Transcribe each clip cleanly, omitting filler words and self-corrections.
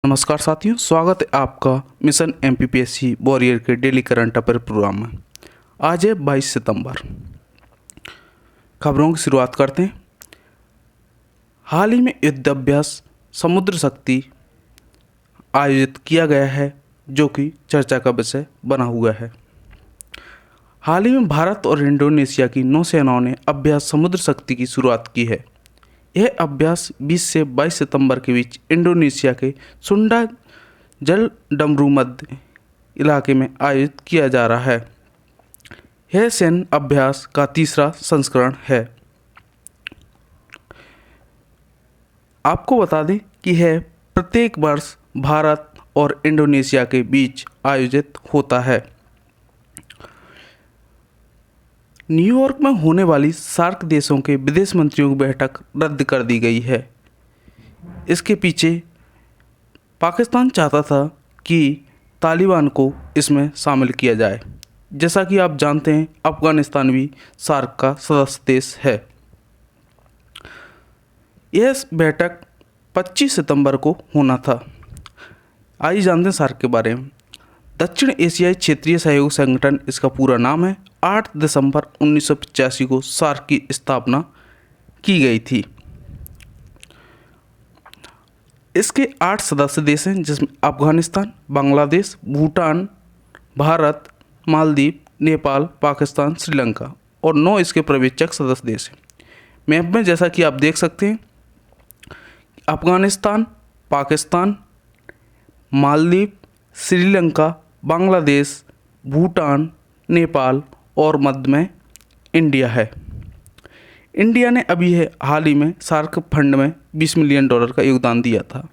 नमस्कार साथियों, स्वागत है आपका मिशन एमपीपीएससी वॉरियर के डेली करंट अफेयर प्रोग्राम में। आज है 22 सितंबर। खबरों की शुरुआत करते हैं। हाल ही में युद्धाभ्यास समुद्र शक्ति आयोजित किया गया है, जो कि चर्चा का विषय बना हुआ है। हाल ही में भारत और इंडोनेशिया की नौसेनाओं ने अभ्यास समुद्र शक्ति की शुरुआत की है। यह अभ्यास 20 से 22 सितंबर के बीच इंडोनेशिया के सुंडा जल डमरू मध्य इलाके में आयोजित किया जा रहा है। यह सैन्य अभ्यास का तीसरा संस्करण है। आपको बता दें कि यह प्रत्येक वर्ष भारत और इंडोनेशिया के बीच आयोजित होता है। न्यूयॉर्क में होने वाली सार्क देशों के विदेश मंत्रियों की बैठक रद्द कर दी गई है। इसके पीछे पाकिस्तान चाहता था कि तालिबान को इसमें शामिल किया जाए। जैसा कि आप जानते हैं, अफगानिस्तान भी सार्क का सदस्य देश है। यह बैठक 25 सितंबर को होना था। आइए जानते हैं सार्क के बारे में। दक्षिण एशियाई क्षेत्रीय सहयोग संगठन इसका पूरा नाम है। 8 दिसंबर 1985 को सार्क की स्थापना की गई थी। इसके 8 सदस्य देश हैं, जिसमें अफगानिस्तान, बांग्लादेश, भूटान, भारत, मालदीव, नेपाल, पाकिस्तान, श्रीलंका और 9 इसके पर्यवेक्षक सदस्य देश हैं। मैप में जैसा कि आप देख सकते हैं, अफगानिस्तान, पाकिस्तान, मालदीव, श्रीलंका, बांग्लादेश, भूटान, नेपाल और मध्य में इंडिया है। इंडिया ने अभी हाल ही में सार्क फंड में $20 मिलियन का योगदान दिया था।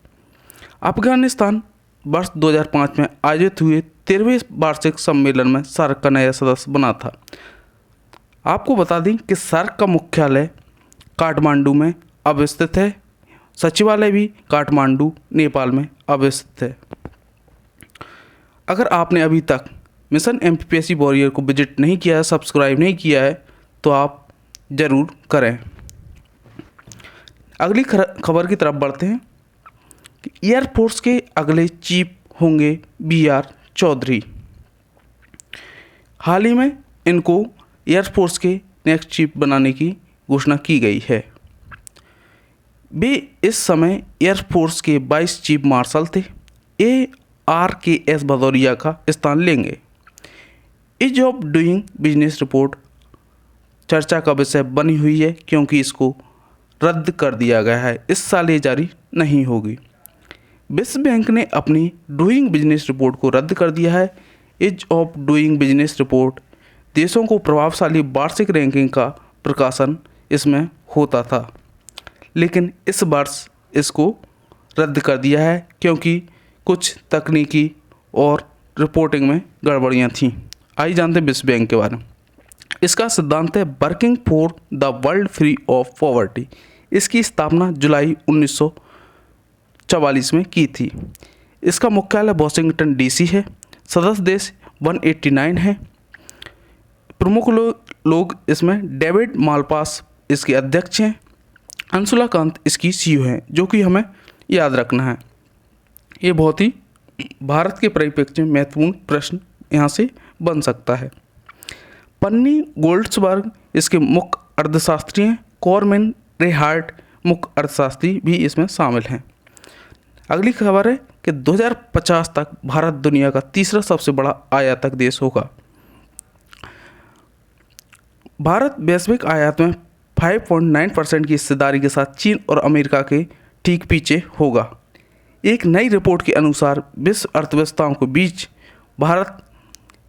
अफगानिस्तान वर्ष 2005 में आयोजित हुए 13वें वार्षिक सम्मेलन में सार्क का नया सदस्य बना था। आपको बता दें कि सार्क का मुख्यालय काठमांडू में अवस्थित है। सचिवालय भी काठमांडू, नेपाल में अवस्थित है। अगर आपने अभी तक मिशन एमपीपीएससी वॉरियर को विजिट नहीं किया है, सब्सक्राइब नहीं किया है, तो आप ज़रूर करें। अगली खबर की तरफ बढ़ते हैं कि एयरफोर्स के अगले चीफ होंगे BR चौधरी। हाल ही में इनको एयरफोर्स के नेक्स्ट चीफ बनाने की घोषणा की गई है। वे इस समय एयरफोर्स के 22 चीफ मार्शल थे। ARKS भदौरिया का स्थान लेंगे। Ease of doing business report चर्चा का विषय बनी हुई है, क्योंकि इसको रद्द कर दिया गया है। इस साल ये जारी नहीं होगी। विश्व बैंक ने अपनी डूइंग बिजनेस रिपोर्ट को रद्द कर दिया है। Ease of doing business report देशों को प्रभावशाली वार्षिक रैंकिंग का प्रकाशन इसमें होता था, लेकिन इस वर्ष इसको रद्द कर दिया है, क्योंकि कुछ तकनीकी और रिपोर्टिंग में गड़बड़ियाँ थीं। आइए जानते हैं विश्व बैंक के बारे में। इसका सिद्धांत है working for the world free of poverty. इसकी स्थापना जुलाई 1944 में की थी। इसका मुख्यालय वॉशिंगटन DC है। सदस्य देश 189 हैं। प्रमुख लोग इसमें डेविड मालपास इसके अध्यक्ष हैं। अंशुला कांत इसकी CEO हैं, जो कि हमें याद रखना है। ये बहुत ही भारत के परिप्रेक्ष्य में महत्वपूर्ण प्रश्न यहाँ से बन सकता है। पन्नी गोल्ड्सबर्ग इसके मुख्य अर्थशास्त्री हैं। कॉरमेन रेहार्ट मुख्य अर्थशास्त्री भी इसमें शामिल हैं। अगली खबर है कि 2050 तक भारत दुनिया का तीसरा सबसे बड़ा आयातक देश होगा। भारत वैश्विक आयात में 5.9% की हिस्सेदारी के साथ चीन और अमेरिका के ठीक पीछे होगा। एक नई रिपोर्ट के अनुसार विश्व अर्थव्यवस्थाओं के बीच भारत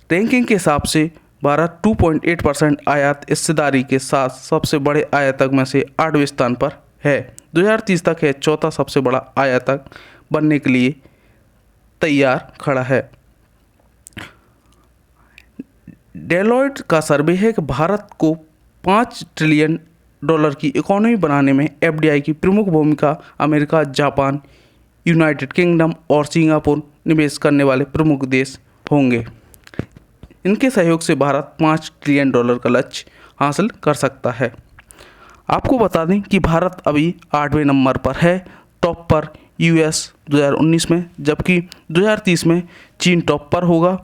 रैंकिंग के हिसाब से भारत 2.8% आयात हिस्सेदारी के साथ सबसे बड़े आयातक में से 8वें स्थान पर है। 2030 तक है चौथा सबसे बड़ा आयातक बनने के लिए तैयार खड़ा है। डेलॉयट का सर्वे है कि भारत को $5 ट्रिलियन की इकोनॉमी बनाने में FDI की प्रमुख भूमिका अमेरिका, जापान, यूनाइटेड किंगडम और सिंगापुर निवेश करने वाले प्रमुख देश होंगे। इनके सहयोग से भारत $5 ट्रिलियन का लक्ष्य हासिल कर सकता है। आपको बता दें कि भारत अभी 8वें नंबर पर है। टॉप पर यूएस 2019 में, जबकि 2030 में चीन टॉप पर होगा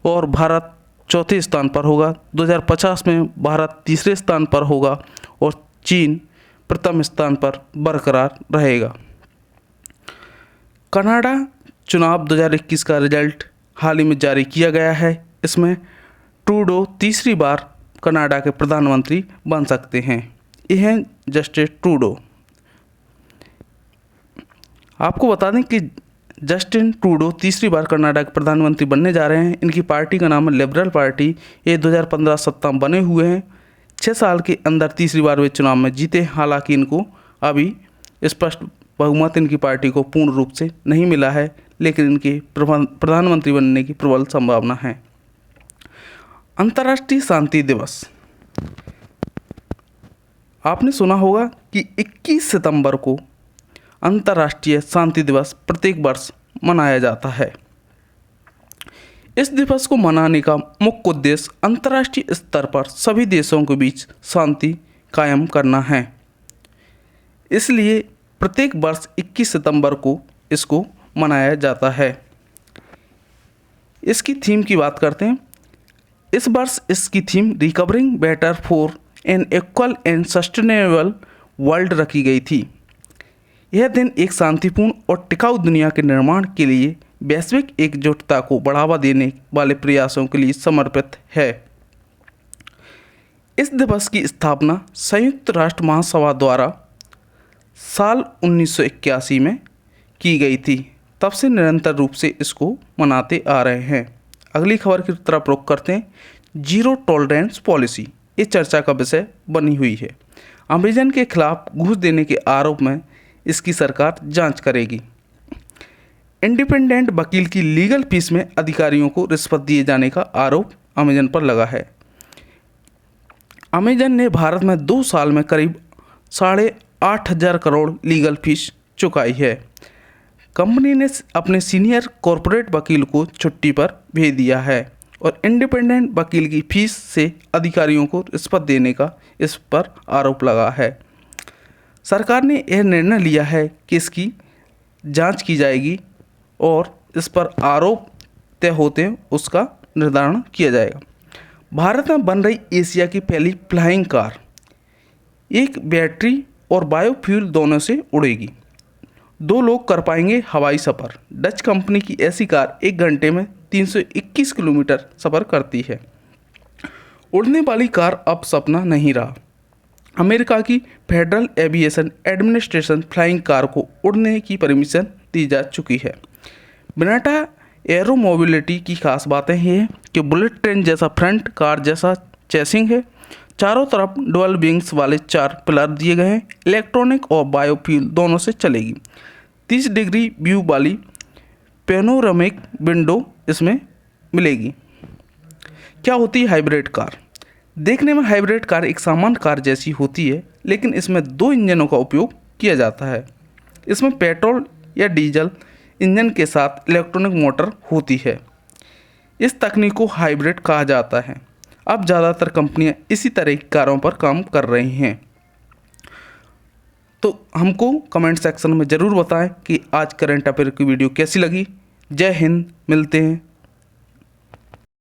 और भारत चौथे स्थान पर होगा। 2050 में भारत तीसरे स्थान पर होगा और चीन प्रथम स्थान पर बरकरार रहेगा। कनाडा चुनाव 2021 का रिजल्ट हाल ही में जारी किया गया है। इसमें ट्रूडो तीसरी बार कनाडा के प्रधानमंत्री बन सकते हैं। ये हैं जस्टिन ट्रूडो। आपको बता दें कि जस्टिन ट्रूडो तीसरी बार कनाडा के प्रधानमंत्री बनने जा रहे हैं। इनकी पार्टी का नाम है लिबरल पार्टी। ये 2015-17 बने हुए हैं। 6 साल के अंदर तीसरी बार वे चुनाव में जीते। हालांकि इनको अभी स्पष्ट बहुमत इनकी पार्टी को पूर्ण रूप से नहीं मिला है, लेकिन इनके प्रधानमंत्री बनने की प्रबल संभावना है। अंतर्राष्ट्रीय शांति दिवस, आपने सुना होगा कि 21 सितंबर को अंतर्राष्ट्रीय शांति दिवस प्रत्येक वर्ष मनाया जाता है। इस दिवस को मनाने का मुख्य उद्देश्य अंतर्राष्ट्रीय स्तर पर सभी देशों के बीच शांति कायम करना है। इसलिए प्रत्येक वर्ष 21 सितंबर को इसको मनाया जाता है। इसकी थीम की बात करते हैं। इस वर्ष इसकी theme recovering better for an equal and sustainable world रखी गई थी। यह दिन एक शांतिपूर्ण और टिकाऊ दुनिया के निर्माण के लिए वैश्विक एकजुटता को बढ़ावा देने वाले प्रयासों के लिए समर्पित है। इस दिवस की स्थापना संयुक्त राष्ट्र महासभा द्वारा साल 1981 में की गई थी। तब से निरंतर रूप से इसको मनाते आ रहे हैं। अगली खबर की तरफ रुख करते हैं। जीरो टॉलरेंस पॉलिसी, ये चर्चा का विषय बनी हुई है। अमेजन के खिलाफ घूस देने के आरोप में इसकी सरकार जांच करेगी। इंडिपेंडेंट वकील की लीगल फीस में अधिकारियों को रिश्वत दिए जाने का आरोप अमेजन पर लगा है। अमेजन ने भारत में 2 साल में करीब 8,500 करोड़ लीगल फीस चुकाई है। कंपनी ने अपने सीनियर कॉरपोरेट वकील को छुट्टी पर भेज दिया है और इंडिपेंडेंट वकील की फीस से अधिकारियों को रिश्वत देने का इस पर आरोप लगा है। सरकार ने यह निर्णय लिया है कि इसकी जांच की जाएगी और इस पर आरोप तय होते उसका निर्धारण किया जाएगा। भारत में बन रही एशिया की पहली फ्लाइंग कार एक बैटरी और बायोफ्यूल दोनों से उड़ेगी। 2 लोग कर पाएंगे हवाई सफ़र। डच कंपनी की ऐसी कार 1 घंटे में 321 किलोमीटर सफ़र करती है। उड़ने वाली कार अब सपना नहीं रहा। अमेरिका की federal aviation administration flying car को उड़ने की परमिशन दी जा चुकी है। बेनेटा एरो मोबिलिटी की खास बातें ये हैं कि बुलेट ट्रेन जैसा फ्रंट, कार जैसा चेसिंग है। चारों तरफ डुअल विंग्स वाले 4 पिलर दिए गए हैं। इलेक्ट्रॉनिक और बायोफ्यूल दोनों से चलेगी। 30 डिग्री व्यू वाली पेनोरामिक विंडो इसमें मिलेगी। क्या होती है हाइब्रिड कार? देखने में हाइब्रिड कार एक सामान्य कार जैसी होती है, लेकिन इसमें 2 इंजनों का उपयोग किया जाता है। इसमें पेट्रोल या डीजल इंजन के साथ इलेक्ट्रॉनिक मोटर होती है। इस तकनीक को हाइब्रिड कहा जाता है। अब ज़्यादातर कंपनियां इसी तरह की कारों पर काम कर रही हैं। तो हमको कमेंट सेक्शन में ज़रूर बताएं कि आज करंट अफेयर की वीडियो कैसी लगी। जय हिंद, मिलते हैं